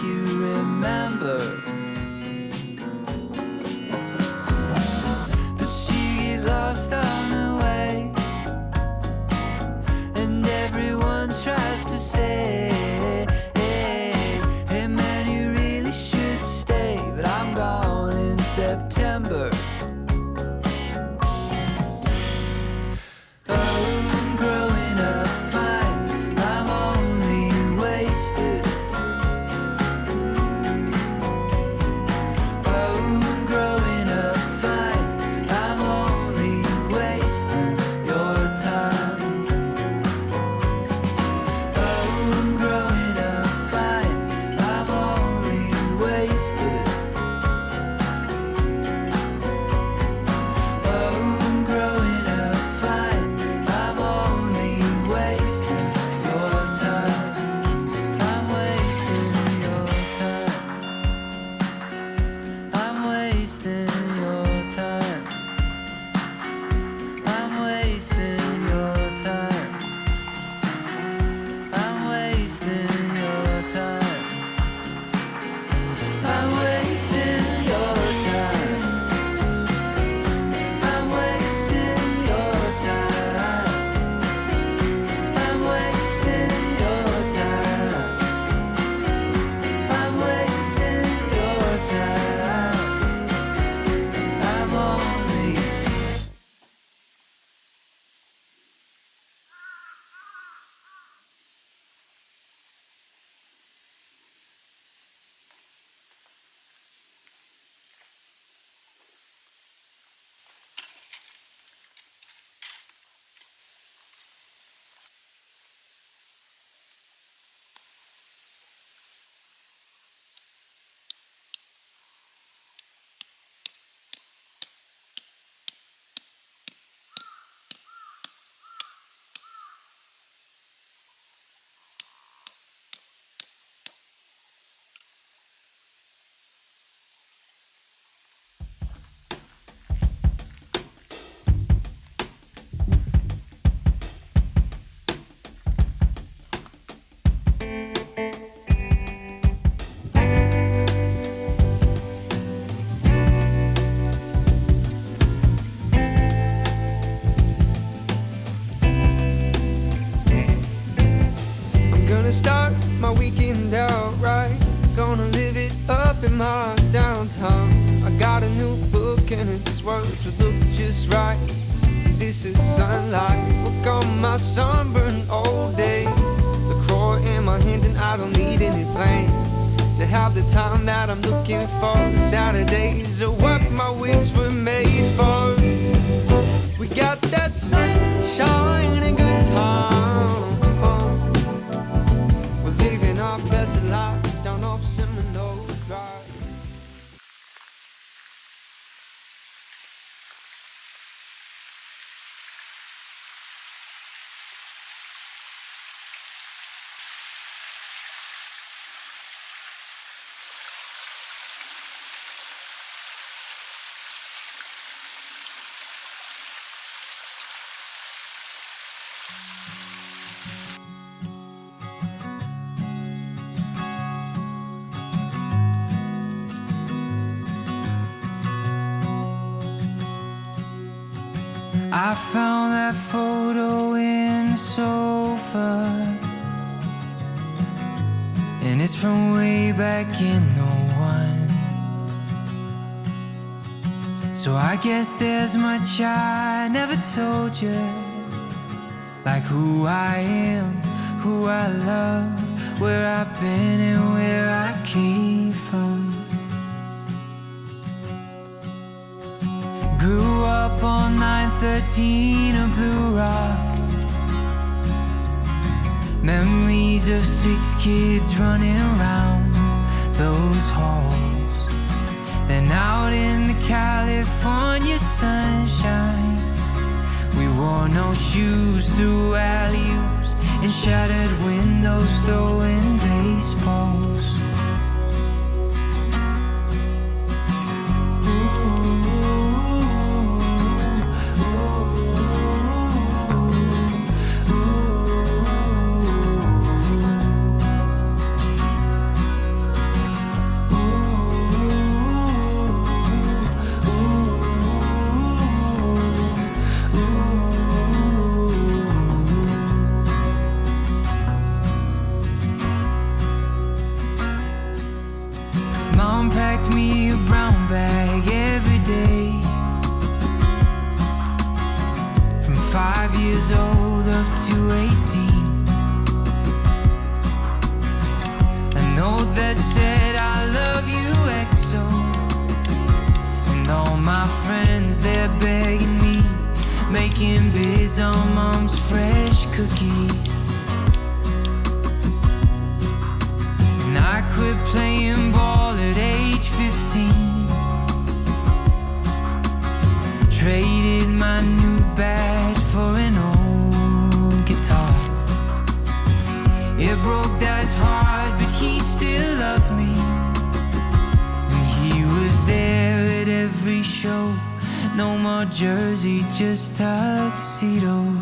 you remember. But she get lost on the way, and everyone tries to say, hey man, you really should stay, but I'm gone in September. Start my weekend out right, gonna live it up in my downtown. I got a new book and it's worth to look just right. This is sunlight, look on my sunburned old day. The crow in my hand and I don't need any plans to have the time that I'm looking for. The Saturdays are what my wits were made for. We got that sunshine and good time. Living our best lives down off Seminole Drive. I found that photo in the sofa, and it's from way back in '01. So I guess there's much I never told you, like who I am, who I love, where I've been and where I came from. Grew up on 913 of Blue Rock, memories of 6 kids running around those halls. Then out in the California sunshine, we wore no shoes through alley-oops and shattered windows throwing baseballs. packed me a brown bag every day. From 5 years old up to 18. A note that said I love you XO. And all my friends, they're begging me, making bids on mom's fresh cookies. And I quit playing ball at age 15. Traded my new bat for an old guitar. It broke Dad's heart, but he still loved me. And he was there at every show. No more jersey, just tuxedos.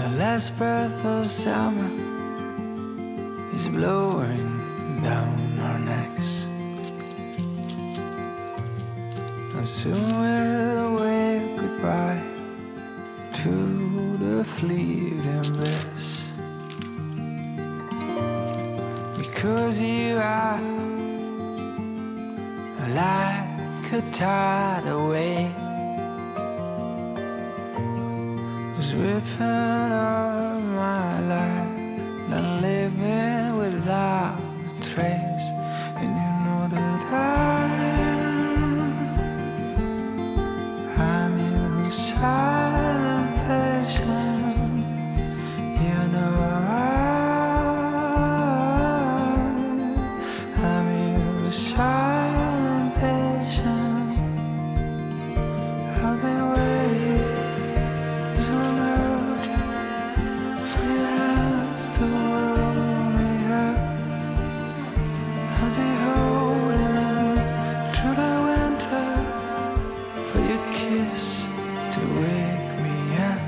The last breath of summer is blowing down our necks, and soon we'll wave goodbye to the fleeting bliss, because you are like a tidal wave sweeping up my life, not living without a trace. And you know that I'm your silent patient. You know I'm your silent patient. I've been waiting this long out for your hands to hold me up. I've been holding on through the winter for your kiss to wake me up.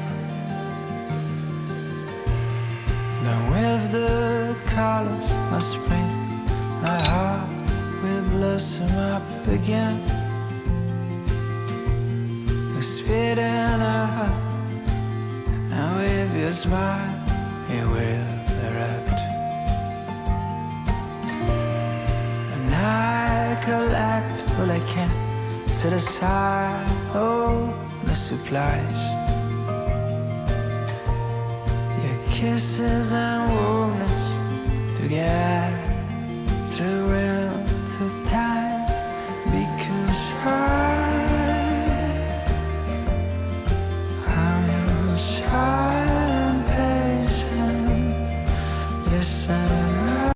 Now with the colors of spring, my heart will blossom up again. Speeding up, and with your smile it will erupt. And I collect all I can, set aside all the supplies, your kisses and warmness to get